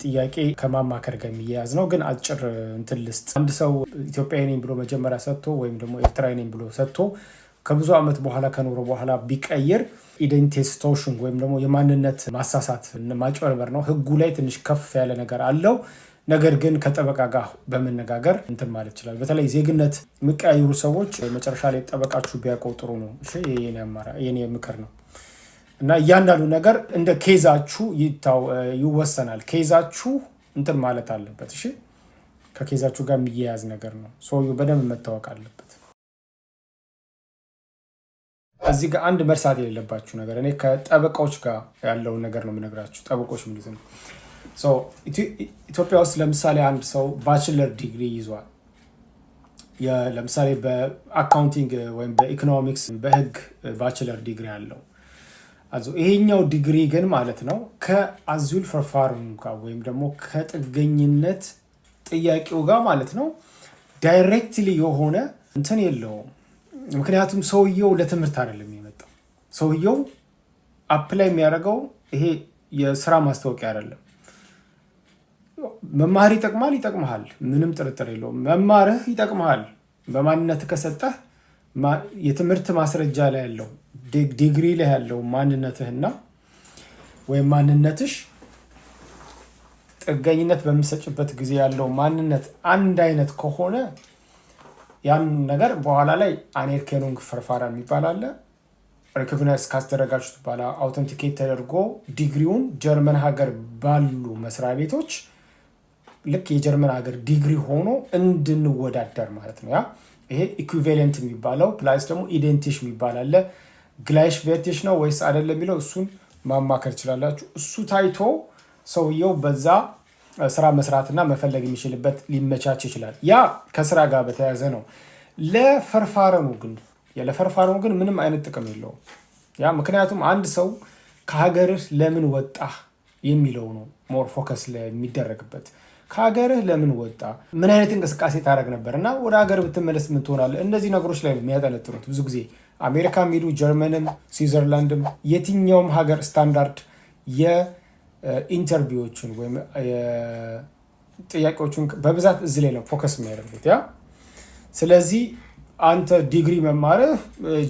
ጥያቄ ከማማከር ጋር የሚያያዝ ነው ግን አጭር እንትን ልስጥ አንድ ሰው ኢትዮጵያዊ ነኝ ብሎ መጀመሪያ ሰጥቶ ወይም ደግሞ ኤርትራዊ ነኝ ብሎ ሰጥቶ ከብዙ አመት በኋላ ከኖረ በኋላ ቢቀየር ኢዴንቲቲስቶሽን ወይም ደግሞ የማንነት ማሳሳት ማጭበርበር ነው ህጉ ላይ ትንሽ ከፍ ያለ ነገር አለው ነገር ግን ከጠበቃ ጋር በመነጋገር እንትን ማለት ይችላል በተለይ ዜግነት የሚቀያየሩ ሰዎች መጨረሻ ላይ ጠበቃችሁ ቢያውቁ ጥሩ ነው እሺ የኔ ምክር ነው እና ያንዳሉ ነገር እንደ ኬዛችሁ ይወሰናል ኬዛችሁ እንትን ማለት አለበት እሺ ከኬዛችሁ ጋር የሚያያዝ ነገር ነው ሰውየው በደንብ መታወቅ አለበት እዚህ ጋር አንድ መርሳት የሌለባችሁ ነገር እኔ ከጠበቃዎች ጋር ያለው ነገር ነው የምነግራችሁ ጠበቆች ምንድን ነው ሶ ኢትዮጵያ ውስጥ ለምሳሌ አንድ ሰው ባችለር ዲግሪ ይዟል ለምሳሌ በአካውንቲንግ ወይም በኢኮኖሚክስ በህግ ባችለር ዲግሪ አለው አዞ ይሄኛው ዲግሪ ግን ማለት ነው ከአዙል ፈርፋሩም ጋር ወይም ደግሞ ከጥገኝነት ጥያቄው ጋር ማለት ነው ዳይሬክትሊ የሆነ እንትን የለውም ምክንያቱም ሰውየው ለትምህርት አይደለም የመጣው ሰውየው አፕላይ የሚያደርገው ይሄ የሥራ ማስታወቂያ አይደለም መማር ይጠቅማል ምንም ጥርጥር የለውም መማርህ ይጠቅማል በማንነት ከሰጠህ የትምህርት ማስረጃ ላይ ያለው ዲግሪ ላይ ያለው ማንነትህና ወይ ማንነትሽ ጥገኝነት በሚሰጭበት ጊዜ ያለው ማንነት አንድ አይነት ከሆነ ያን ነገር በኋላ ላይ አኔርኬኑንግ ፈርፋራ የሚባል አለ ሪኮግናይዝ ካስተደረጋችሁት በኋላ አውተንቲኬት ተደርጎ ዲግሪውን ጀርመን ሀገር ባሉ መስሪያ ቤቶች ልክ የጀርመን ሀገር ዲግሪ ሆኖ እንድንወዳደር ማለት ነው ያ ይሄ ኢኩቪቫለንት የሚባለው ፕላስ ደግሞ ኢዴንቲሽ የሚባል አለ ግላይሽ ቬርቲሽ ነው ወይስ አይደለም የሚለው እሱን ማማከር ይችላልላችሁ እሱ ታይቶ ሰውየው በዛ ስራ መስራትና መፈለግ የሚችልበት ሊመቻች ይችላል ያ ከስራ ጋር በተያያዘ ነው ለፈርፋረሙ ግን ምንም አይነት ጥቅም የለውም ያ ምክንያቱም አንድ ሰው ከሀገርህ ለምን ወጣ የሚለው ነው ሞር ፎከስ ለሚደረግበት ከሀገርህ ለምን ወጣ ምን አይነት እንቅስቃሴ ታደርግ ነበርና ወደ ሀገር ብትመለስ ምን ትሆናለህ እነዚህ ነገሮች ላይ የሚያጠነጥኑት ብዙ ጊዜ አሜሪካ ሚዱ ጀርመንም ስዊዘርላንድም የትኛውም ሀገር ስታንዳርድ የኢንተርቪዎችን ወይም ጥያቄዎችን በብዛት እዚህ ላይ ነው ፎከስ የሚያደርጉት ያ ስለዚህ አንተ ዲግሪ መማርህ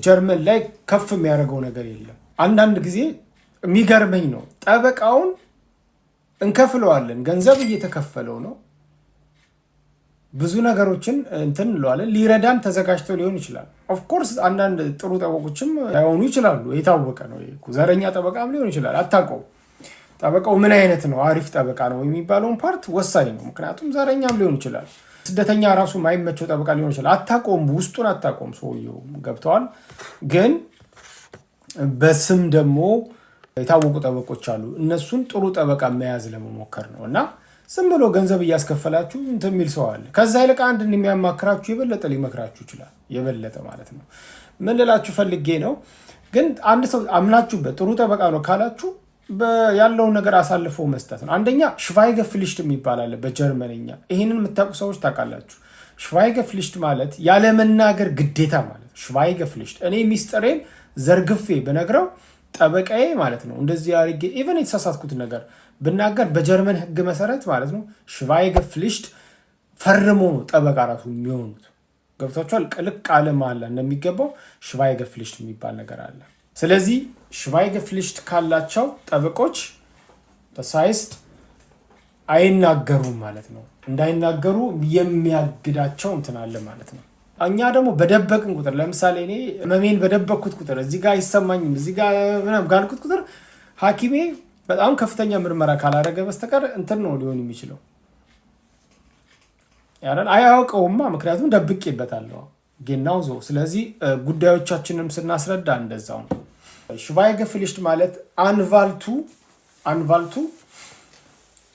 ጀርመን ላይ ከፍ የሚያደርገው ነገር የለም አንዳንድ ጊዜ የሚገርመኝ ነው ጠበቃውን እንከፍለዋለን ገንዘብ እየተከፈለው ነው ብዙ ነገሮችን እንትን እንለዋለን ሊረዳን ተዘጋጅቶ ሊሆን ይችላል ኦፍ ኮርስ አንዳንድ ጥሩ ጠበቆችም አይሆኑ ይችላሉ የታወቀ ነው ዘረኛ ጠበቃም ሊሆን ይችላል አታውቀው ጠበቃው ምን አይነት ነው አሪፍ ጠበቃ ነው የሚባለውን ፓርት ወሳኝ ነው ምክንያቱም ዘረኛም ሊሆን ይችላል ስደተኛ ራሱ ማይመቸው ጠበቃ ሊሆን ይችላል አታውቀውም ውስጡን አታውቀውም ሰውየው ገብተዋል ግን በስም ደግሞ የታወቁ ጠበቆች አሉ እነሱን ጥሩ ጠበቃ መያዝ ለመሞከር ነው እና ዝም ብሎ ገንዘብ እያስከፈላችሁ እንትን የሚል ሰው አለ ከዛ ይልቅ አንድ የሚያማክራችሁ የበለጠ ሊመክራችሁ ይችላል የበለጠ ማለት ነው ምን ልላችሁ ፈልጌ ነው ግን አንድ ሰው አምናችሁበት ጥሩ ጠበቃ ነው ካላችሁ ያለው ነገር አሳልፎ መስጠት ነው አንደኛ ሽቫይገፍሊሽት የሚባል አለ በጀርመንኛ ይሄንን የምታውቁ ሰዎች ታውቃላችሁ ሽቫይገፍሊሽት ማለት ያለ መናገር ግዴታ ማለት ሽቫይገፍሊሽት እኔ ሚስጥሬን ዘርግፌ በነግረው ጠበቃዬ ማለት ነው እንደዚህ አርጌ ኢቨን የተሳሳትኩት ነገር ብናገር በጀርመን ህግ መሰረት ማለት ነው ሽቫይገፍሊሽት ፈርሞ ነው ጠበቃ ራሱ የሚሆኑት ገብታችኋል ቅልቅ ቃል ማለ እንደሚገባው ሽቫይገፍሊሽት የሚባል ነገር አለ ስለዚህ ሽቫይገፍሊሽት ካላቸው ጠበቆች ተሳይስት አይናገሩም ማለት ነው እንዳይናገሩ የሚያግዳቸው እንትን አለ ማለት ነው እኛ ደግሞ በደበቅን ቁጥር ለምሳሌ እኔ መሜን በደበቅኩት ቁጥር እዚህ ጋር አይሰማኝም እዚህ ጋር ምንም ጋልኩት ቁጥር ሐኪሜ በጣም ከፍተኛ ምርመራ ካላደረገ በስተቀር እንትን ነው ሊሆን የሚችለው ያረን አያውቀውማ ምክንያቱም ደብቄበታለሁ ገናው ዞ ስለዚህ ጉዳዮቻችንንም ስናስረዳ እንደዛው ነው ሽቫይገፍሊሽት ማለት አንቫልቱ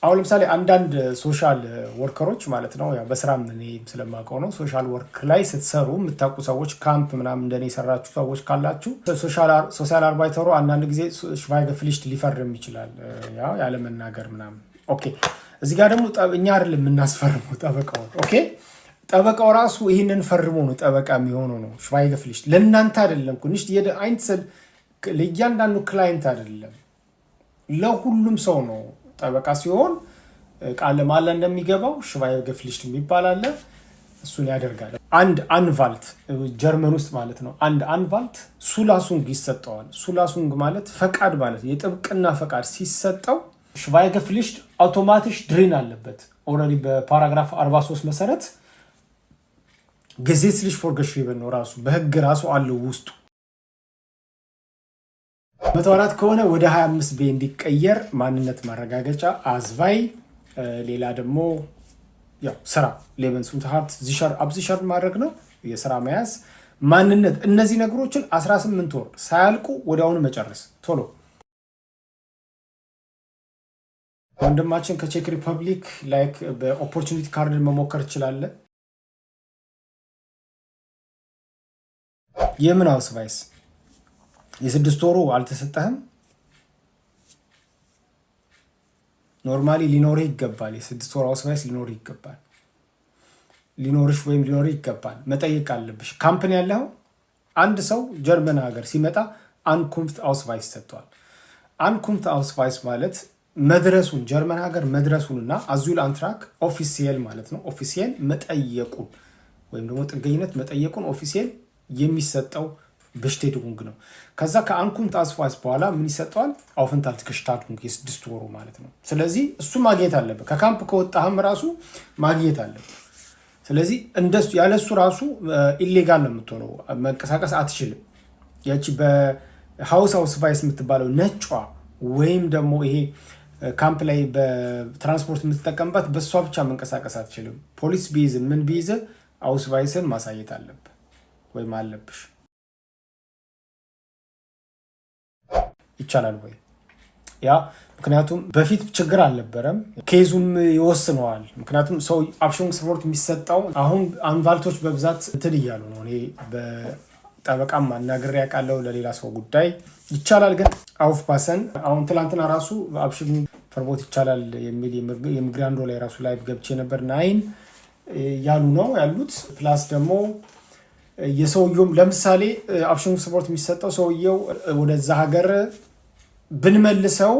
አሁን ለምሳሌ አንዳንድ ሶሻል ወርከሮች ማለት ነው ያ በስራም እኔ ስለማውቀው ነው ሶሻል ወርክ ላይ ስትሰሩ የምታውቁ ሰዎች ካምፕ ምናምን እንደኔ ሰራችሁ ሰዎች ካላችሁ ሶሻል አርባይተሩ አንዳንድ ጊዜ ሽቫይገፍሊሽት ሊፈርም ይችላል ያለ መናገር ምናምን ኦኬ እዚህ ጋር ደግሞ እኛ አይደለም የምናስፈርመው ጠበቃው ኦኬ ጠበቃው ራሱ ይሄንን ፈርሞ ነው ጠበቃ የሚሆነው ነው ሽቫይገፍሊሽት ለእናንተ አይደለም ኩንሽ አይንትሰል ለእያንዳንዱ ክላይንት አይደለም ለሁሉም ሰው ነው ጠበቃ ሲሆን ቃለ መሃላ እንደሚገባው ሽቫይገርፕፍሊcht የሚባል አለ። እሱን ያደርጋል። አንድ አንቫልት ጀርመን ውስጥ ማለት ነው። አንድ አንቫልት ሱላሱንግ ይሰጠዋል። ሱላሱንግ ማለት ፈቃድ ማለት የጥብቅና ፈቃድ ሲሰጠው ሽቫይገርፕፍሊcht አውቶማቲሽ ድሪን አለበት። ኦልሬዲ በፓራግራፍ 43 መሰረት gesetzlich vorgeschrieben ነው ራሱ በህግ ራሱ አለው ውስጡ። 104 ከሆነ ወደ 25 ቤ እንዲቀየር ማንነት ማረጋገጫ አዝቫይ። ሌላ ደግሞ ያው ስራ ሌቨንስኡንተርሃልት ሲሸር አብሲሸር ማድረግ ነው የስራ መያዝ ማንነት። እነዚህ ነገሮችን 18 ወር ሳያልቁ ወዲያውኑ መጨረስ ቶሎ። ወንድማችን ከቼክ ሪፐብሊክ ላይክ በኦፖርቹኒቲ ካርድ መሞከር ይችላል። የምን አውስቫይስ የ6 ወሩ አልተሰጠህም? ኖርማሊ ሊኖርህ ይገባል። የ6 ወር አውስቫይስ ሊኖርህ ይገባል። ሊኖርሽ ወይም ሊኖርህ ይገባል። መጠየቅ አለብሽ። ካምፕኒ ያለው አንድ ሰው ጀርመን ሀገር ሲመጣ አንኩምፍት አውስቫይስ ሰጥቷል። አንኩምፍት አውስቫይስ ማለት መድረሱን ጀርመን ሀገር መድረሱንና አዙል አንትራክ ኦፊሲየል ማለት ነው። ኦፊሲየል መጠየቁን ወይም ደግሞ ጥገኝነት መጠየቁን ኦፊሲየል የሚሰጠው በሽቴድጉንግ ነው። ከዛ ከአንኩምፍት አውስቫይስ በኋላ ምን ይሰጠዋል? አውፈንታልትገስታቱንግ የ6 ወሩ ማለት ነው። ስለዚህ እሱ ማግኘት አለበት። ከካምፕ ከወጣህም ራሱ ማግኘት አለበት። ስለዚህ እንደሱ ያለሱ ራሱ ኢሌጋል ነው የምትሆነው፣ መንቀሳቀስ አትችልም። ያቺ በሃውስ አውስቫይስ የምትባለው ነጯ ወይም ደግሞ ይሄ ካምፕ ላይ በትራንስፖርት የምትጠቀምባት በእሷ ብቻ መንቀሳቀስ አትችልም። ፖሊስ ቢይዝ ምን ቢይዝ አውስቫይስን ማሳየት አለብህ ወይም አለብሽ። ይቻላል ወይ? ያ ምክንያቱም በፊት ችግር አልነበረም። ኬዙም ይወስነዋል። ምክንያቱም ሰው አብሽንግስፎርት የሚሰጠው አሁን አንቫልቶች በብዛት እንትን እያሉ ነው። እኔ በጠበቃም ማናገር ያውቃለው ለሌላ ሰው ጉዳይ ይቻላል። ግን አውፍፓሰን አሁን ትላንትና ራሱ አብሽንግስፎርት ይቻላል የሚል የምግራንዶ ላይ ራሱ ላይ ገብቼ ነበር። ናይን ያሉ ነው ያሉት። ፕላስ ደግሞ የሰውየውም ለምሳሌ አብሽንግስፎርት የሚሰጠው ሰውየው ወደዛ ሀገር ብንመልሰው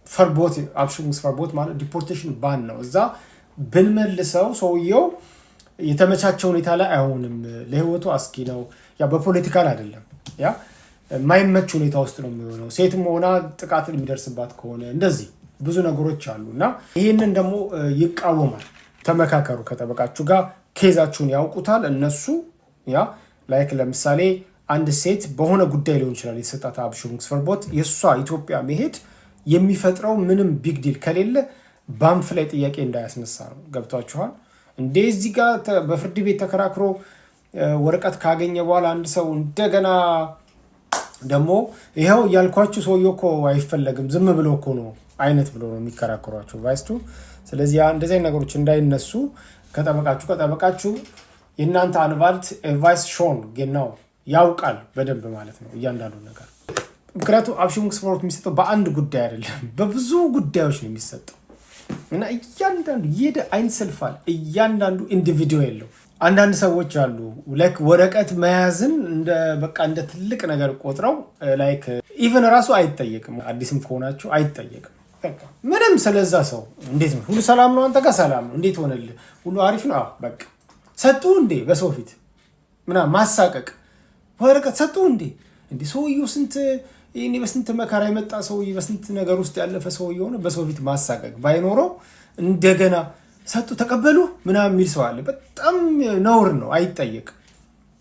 ፈርቦት አብሽንግስፎርት ማለት ዲፖርቴሽን ባን ነው። እዛ ብንመልሰው ሰውየው የተመቻቸ ሁኔታ ላይ አይሆንም፣ ለህይወቱ አስጊ ነው። ያ በፖለቲካል አይደለም፣ ያ ማይመች ሁኔታ ውስጥ ነው የሚሆነው። ሴትም ሆና ጥቃት የሚደርስባት ከሆነ እንደዚህ ብዙ ነገሮች አሉ እና ይህንን ደግሞ ይቃወማል። ተመካከሩ ከጠበቃችሁ ጋር፣ ኬዛችሁን ያውቁታል እነሱ። ያ ላይክ ለምሳሌ አንድ ሴት በሆነ ጉዳይ ሊሆን ይችላል የተሰጣት አብሽንግስፎርት የእሷ ኢትዮጵያ መሄድ የሚፈጥረው ምንም ቢግ ዲል ከሌለ ባንፍ ላይ ጥያቄ እንዳያስነሳ ነው። ገብቷችኋል? እንደዚህ ጋር በፍርድ ቤት ተከራክሮ ወረቀት ካገኘ በኋላ አንድ ሰው እንደገና ደግሞ ይኸው እያልኳችሁ ሰውዬው እኮ አይፈለግም ዝም ብሎ እኮ ነው አይነት ብሎ ነው የሚከራከሯቸው ቫይስቱ። ስለዚህ እንደዚህ አይነት ነገሮች እንዳይነሱ ከጠበቃችሁ የእናንተ አንቫልት ቫይስ ሾን ነው ያውቃል በደንብ ማለት ነው እያንዳንዱ ነገር። ምክንያቱም አብሽንግስፎርት የሚሰጠው በአንድ ጉዳይ አይደለም፣ በብዙ ጉዳዮች ነው የሚሰጠው እና እያንዳንዱ የደ አይንሰልፋል እያንዳንዱ ኢንዲቪዲዋል የለው። አንዳንድ ሰዎች አሉ ላይክ ወረቀት መያዝን እንደ ትልቅ ነገር ቆጥረው ላይክ ኢቨን ራሱ አይጠየቅም። አዲስም ከሆናችሁ አይጠየቅም። በቃ ምንም ስለዛ ሰው እንዴት ነው ሁሉ ሰላም ነው፣ አንተ ጋር ሰላም ነው፣ እንዴት ሆነልህ፣ ሁሉ አሪፍ ነው፣ በቃ ሰጡ እንዴ በሰው ፊት ምናምን ማሳቀቅ። ወረቀት ሰጡ እንዴ ሰውየው በስንት መከራ የመጣ ሰውዬ በስንት ነገር ውስጥ ያለፈ ሰውዬ ሆነ በሰው ፊት ማሳቀቅ ባይኖረው እንደገና ሰጡ ተቀበሉ ምናምን የሚል ሰው አለ። በጣም ነውር ነው፣ አይጠየቅም።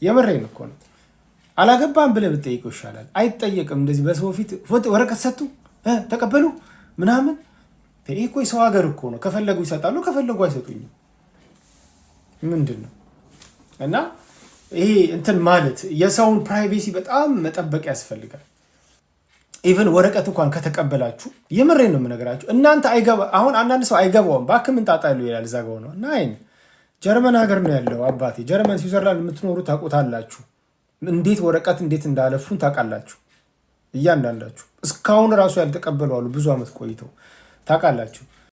የምሬን እኮ ነው። አላገባም ብለህ ብትጠይቀው ይሻላል። አይጠየቅም። እንደዚህ በሰው ፊት ወረቀት ሰጡ ተቀበሉ ምናምን። ይሄ እኮ የሰው ሀገር እኮ ነው። ከፈለጉ ይሰጣሉ፣ ከፈለጉ አይሰጡኝም። ምንድን ነው እና ይሄ እንትን ማለት የሰውን ፕራይቬሲ በጣም መጠበቅ ያስፈልጋል። ኢቨን ወረቀት እንኳን ከተቀበላችሁ የምሬን ነው የምነግራችሁ። እናንተ አሁን አንዳንድ ሰው አይገባውም። እባክህ ምን ጣጣ ያለው ይላል። ዛጋው ነው ናይን ጀርመን ሀገር ነው ያለው አባቴ። ጀርመን ስዊዘርላንድ የምትኖሩ ታውቁታላችሁ። እንዴት ወረቀት እንዴት እንዳለፉን ታውቃላችሁ። እያንዳንዳችሁ እስካሁን ራሱ ያልተቀበሉ አሉ ብዙ ዓመት ቆይተው ታውቃላችሁ።